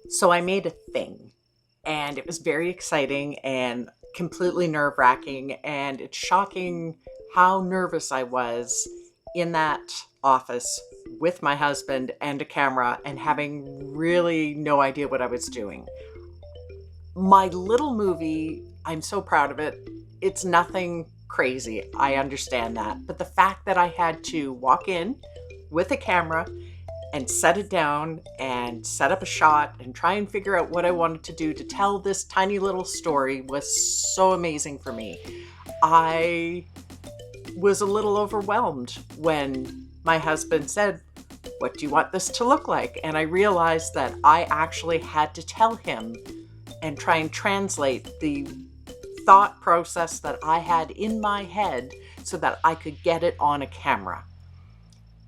So I made a thing, and it was very exciting and completely nerve wracking. And it's shocking how nervous I was in that office with my husband and a camera and having really no idea what I was doing. My little movie, I'm so proud of it. It's nothing crazy. I understand that. But the fact that I had to walk in with a camera and set it down and set up a shot and try and figure out what I wanted to do to tell this tiny little story was so amazing for me. I was a little overwhelmed when my husband said, "What do you want this to look like?" And I realized that I actually had to tell him and try and translate the thought process that I had in my head so that I could get it on a camera.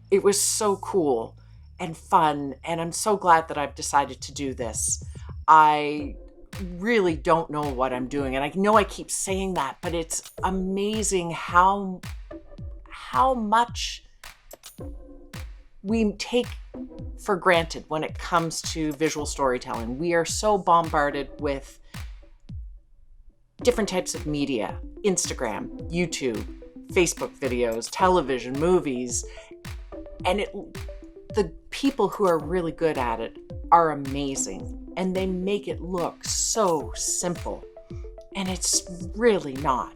It was so cool and fun, and I'm so glad that I've decided to do this. I really don't know what I'm doing, and I know I keep saying that, but it's amazing how much we take for granted when it comes to visual storytelling. We are so bombarded with different types of media: Instagram, YouTube, Facebook videos, television, movies, and the people who are really good at it are amazing, and they make it look so simple. And it's really not.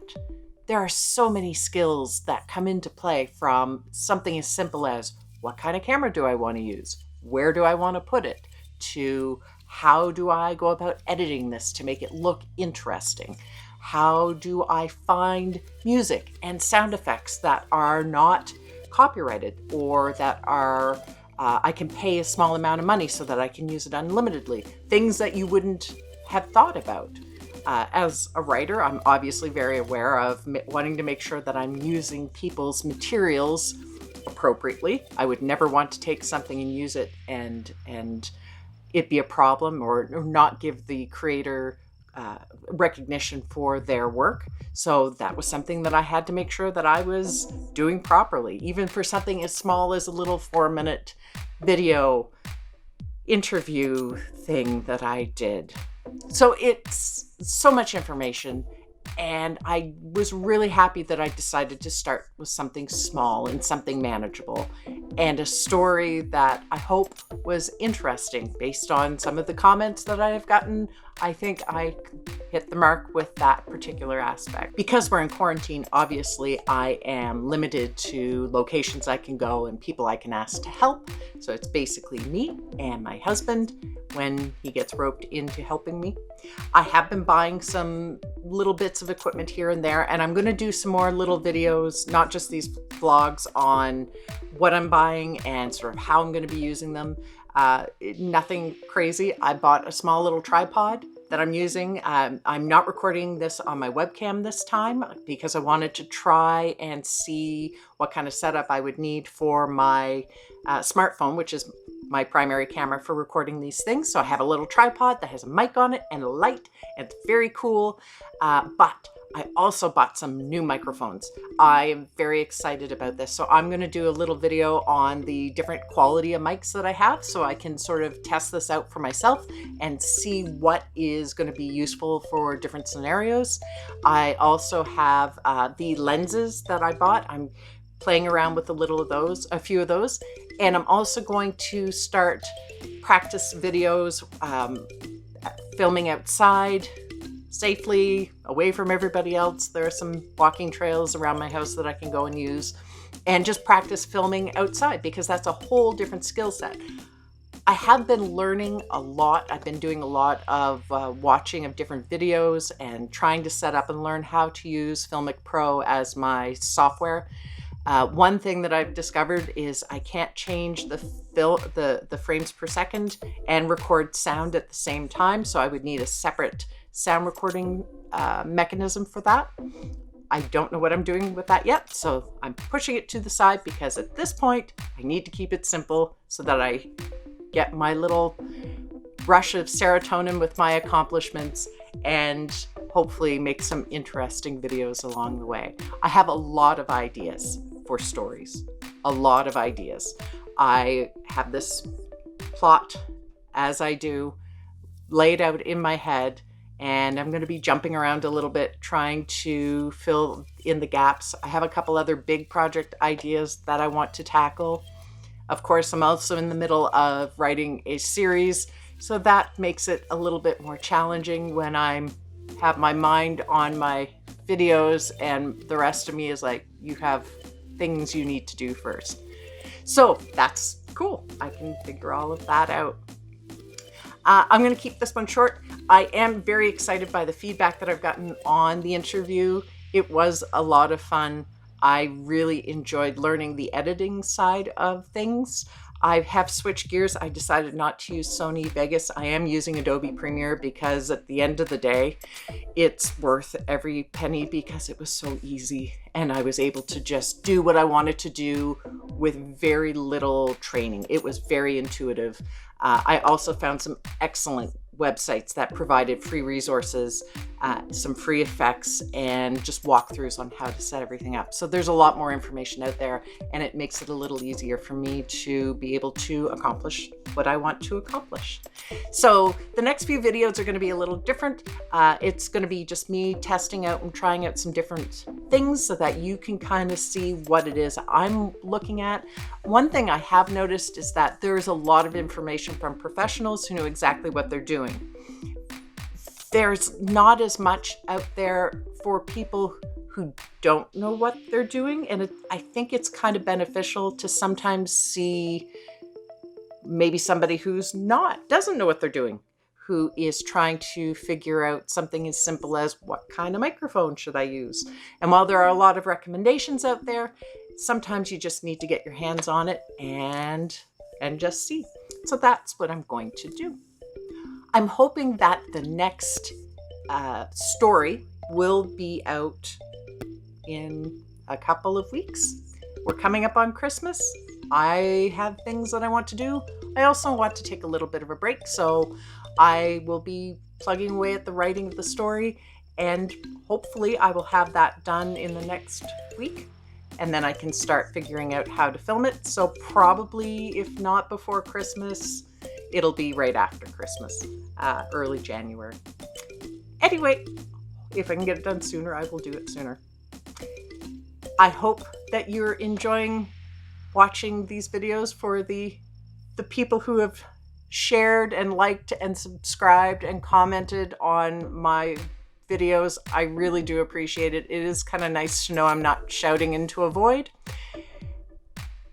There are so many skills that come into play, from something as simple as what kind of camera do I want to use? Where do I want to put it? To how do I go about editing this to make it look interesting? How do I find music and sound effects that are not copyrighted, or that are I can pay a small amount of money so that I can use it unlimitedly? Things that you wouldn't have thought about. As a writer, I'm obviously very aware of wanting to make sure that I'm using people's appropriately. I would never want to take something and use it and it be a problem, or not give the creator recognition for their work. So that was something that I had to make sure that I was doing properly, even for something as small as a little 4-minute video interview thing that I did. So it's so much information, and I was really happy that I decided to start with something small and something manageable, and a story that I hope was interesting. Based on some of the comments that I have gotten, I think I hit the mark with that particular aspect. Because we're in quarantine, obviously I am limited to locations I can go and people I can ask to help. So it's basically me and my husband when he gets roped into helping me. I have been buying some little bits of equipment here and there, and I'm going to do some more little videos, not just these vlogs, on what I'm buying and sort of how I'm going to be using them. Nothing crazy. I bought a small little tripod that I'm using. I'm not recording this on my webcam this time because I wanted to try and see what kind of setup I would need for my smartphone, which is my primary camera for recording these things. So I have a little tripod that has a mic on it and a light, and it's very cool. But I also bought some new microphones. I am very excited about this. So I'm going to do a little video on the different quality of mics that I have, so I can sort of test this out for myself and see what is going to be useful for different scenarios. I also have the lenses that I bought. I'm playing around with a few of those. And I'm also going to start practice videos, filming outside safely, away from everybody else. There are some walking trails around my house that I can go and use, and just practice filming outside, because that's a whole different skill set. I have been learning a lot. I've been doing a lot of watching of different videos and trying to set up and learn how to use Filmic Pro as my software. One thing that I've discovered is I can't change the frames per second and record sound at the same time, so I would need a separate sound recording mechanism for that. I don't know what I'm doing with that yet, so I'm pushing it to the side, because at this point I need to keep it simple so that I get my little rush of serotonin with my accomplishments and hopefully make some interesting videos along the way. I have a lot of ideas for stories, a lot of ideas. I have this plot as I do, laid out in my head, and I'm going to be jumping around a little bit trying to fill in the gaps. I have a couple other big project ideas that I want to tackle. Of course, I'm also in the middle of writing a series, so that makes it a little bit more challenging when I have my mind on my videos and the rest of me is like, you have things you need to do first. So that's cool. I can figure all of that out. I'm going to keep this one short. I am very excited by the feedback that I've gotten on the interview. It was a lot of fun. I really enjoyed learning the editing side of things. I have switched gears. I decided not to use Sony Vegas. I am using Adobe Premiere because at the end of the day, it's worth every penny because it was so easy and I was able to just do what I wanted to do with very little training. It was very intuitive. I also found some excellent websites that provided free resources, some free effects, and just walkthroughs on how to set everything up. So there's a lot more information out there, and it makes it a little easier for me to be able to accomplish what I want to accomplish. So the next few videos are going to be a little different. It's going to be just me testing out and trying out some different things so that you can kind of see what it is I'm looking at. One thing I have noticed is that there's a lot of information from professionals who know exactly what they're doing. There's not as much out there for people who don't know what they're doing, and I think it's kind of beneficial to sometimes see maybe somebody who's doesn't know what they're doing, who is trying to figure out something as simple as what kind of microphone should I use. And while there are a lot of recommendations out there, sometimes you just need to get your hands on it and just see. So that's what I'm going to do. I'm hoping that the next story will be out in a couple of weeks. We're coming up on Christmas. I have things that I want to do. I also want to take a little bit of a break, so I will be plugging away at the writing of the story, and hopefully I will have that done in the next week, and then I can start figuring out how to film it. So probably, if not before Christmas, it'll be right after Christmas, early January. Anyway, if I can get it done sooner, I will do it sooner. I hope that you're enjoying watching these videos. For the people who have shared and liked and subscribed and commented on my videos, I really do appreciate it. It is kind of nice to know I'm not shouting into a void.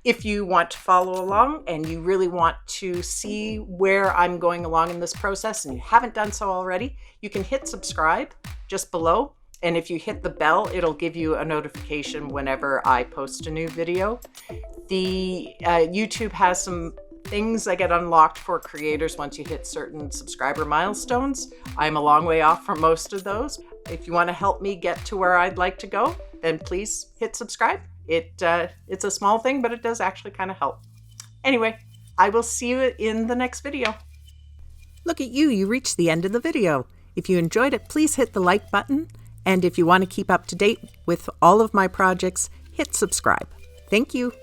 If you want to follow along and you really want to see where I'm going along in this process and you haven't done so already, you can hit subscribe just below. And if you hit the bell, it'll give you a notification whenever I post a new video. The YouTube has some things that get unlocked for creators once you hit certain subscriber milestones. I'm a long way off from most of those. If you want to help me get to where I'd like to go, then please hit subscribe. It's a small thing, but it does actually kind of help. Anyway, I will see you in the next video. Look at you, you reached the end of the video. If you enjoyed it, please hit the like button. And if you want to keep up to date with all of my projects, hit subscribe. Thank you.